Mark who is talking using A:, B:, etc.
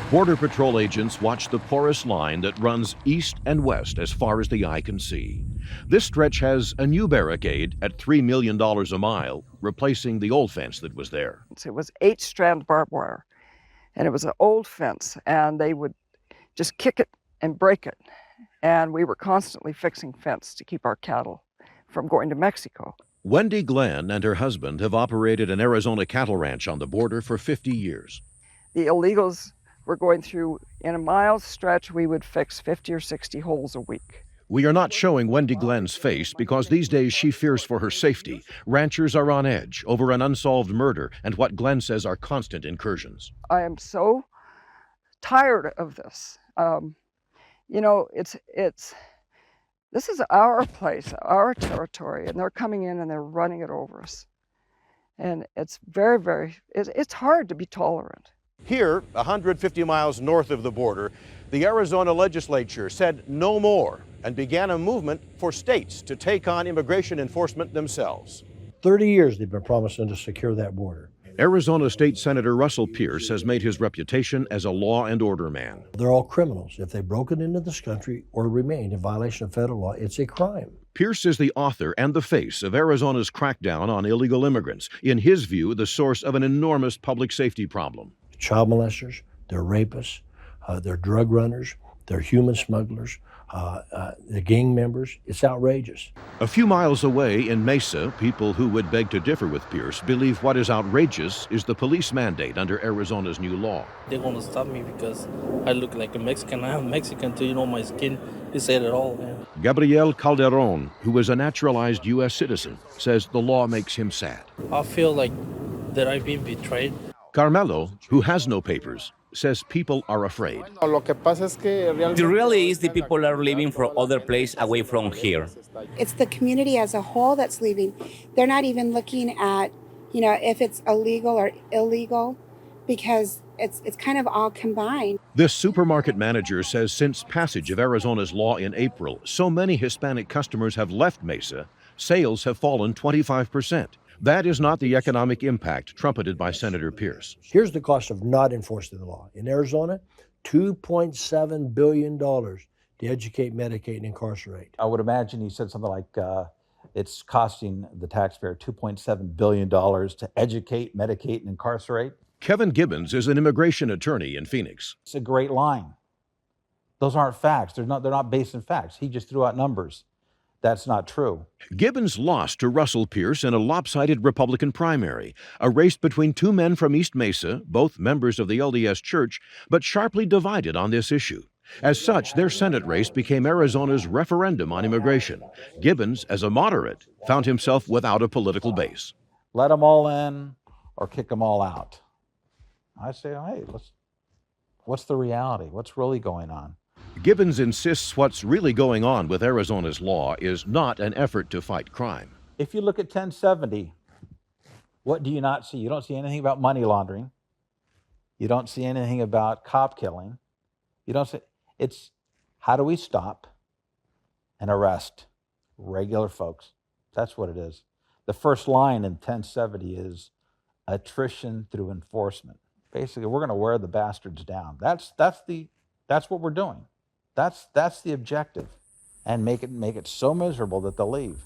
A: Border Patrol agents watch the porous line that runs east and west as far as the eye can see. This stretch has a new barricade at $3 million a mile, replacing the old fence that was there.
B: It was 8-strand barbed wire, and it was an old fence, and they would just kick it and break it. And we were constantly fixing fence to keep our cattle from going to Mexico.
A: Wendy Glenn and her husband have operated an Arizona cattle ranch on the border for 50 years.
B: The illegals were going through, in a mile stretch, we would fix 50 or 60 holes a week.
A: We are not showing Wendy Glenn's face because these days she fears for her safety. Ranchers are on edge over an unsolved murder and what Glenn says are constant incursions.
B: I am so tired of this. You know, this is our place, our territory, and they're coming in and they're running it over us. And it's it's hard to be tolerant.
C: Here, 150 miles north of the border, the Arizona legislature said no more and began a movement for states to take on immigration enforcement themselves.
D: 30 years they've been promising to secure that border.
A: Arizona State Senator Russell Pierce has made his reputation as a law and order man.
D: They're all criminals. If they've broken into this country or remained in violation of federal law, it's a crime.
A: Pierce is the author and the face of Arizona's crackdown on illegal immigrants, in his view, the source of an enormous public safety problem.
D: Child molesters, they're rapists, they're drug runners, they're human smugglers, the gang members. It's outrageous.
A: A few miles away in Mesa, people who would beg to differ with Pierce believe what is outrageous is the police mandate under Arizona's new law.
E: They want to stop me because I look like a Mexican. I am Mexican too, you know, my skin, they said it all, man.
A: Gabriel Calderon, who is a naturalized U.S. citizen, says the law makes him sad.
E: I feel like that I've been betrayed.
A: Carmelo, who has no papers, says people are afraid.
F: The reality is the people are leaving from other place away from here.
G: It's the community as a whole that's leaving. They're not even looking at, you know, if it's illegal or illegal, because it's kind of all combined.
A: This supermarket manager says since passage of Arizona's law in April, so many Hispanic customers have left Mesa, sales have fallen 25%. That is not the economic impact trumpeted by Senator Pierce.
D: Here's the cost of not enforcing the law. In Arizona, $2.7 billion to educate, medicate, and incarcerate.
H: I would imagine he said something like it's costing the taxpayer $2.7 billion to educate, medicate, and incarcerate.
A: Kevin Gibbons is an immigration attorney in Phoenix.
H: It's a great line. Those aren't facts. They're not based in facts. He just threw out numbers. That's not true.
A: Gibbons lost to Russell Pierce in a lopsided Republican primary, a race between two men from East Mesa, both members of the LDS Church, but sharply divided on this issue. As such, their Senate race became Arizona's referendum on immigration. Gibbons, as a moderate, found himself without a political base.
H: Let them all in or kick them all out. I say, hey, what's the reality? What's really going on?
A: Gibbons insists what's really going on with Arizona's law is not an effort to fight crime.
H: If you look at 1070, what do you not see? You don't see anything about money laundering. You don't see anything about cop killing. You don't see, it's how do we stop and arrest regular folks? That's what it is. The first line in 1070 is attrition through enforcement. Basically, we're going to wear the bastards down. That's what we're doing. That's the objective, and make it so miserable that they'll leave.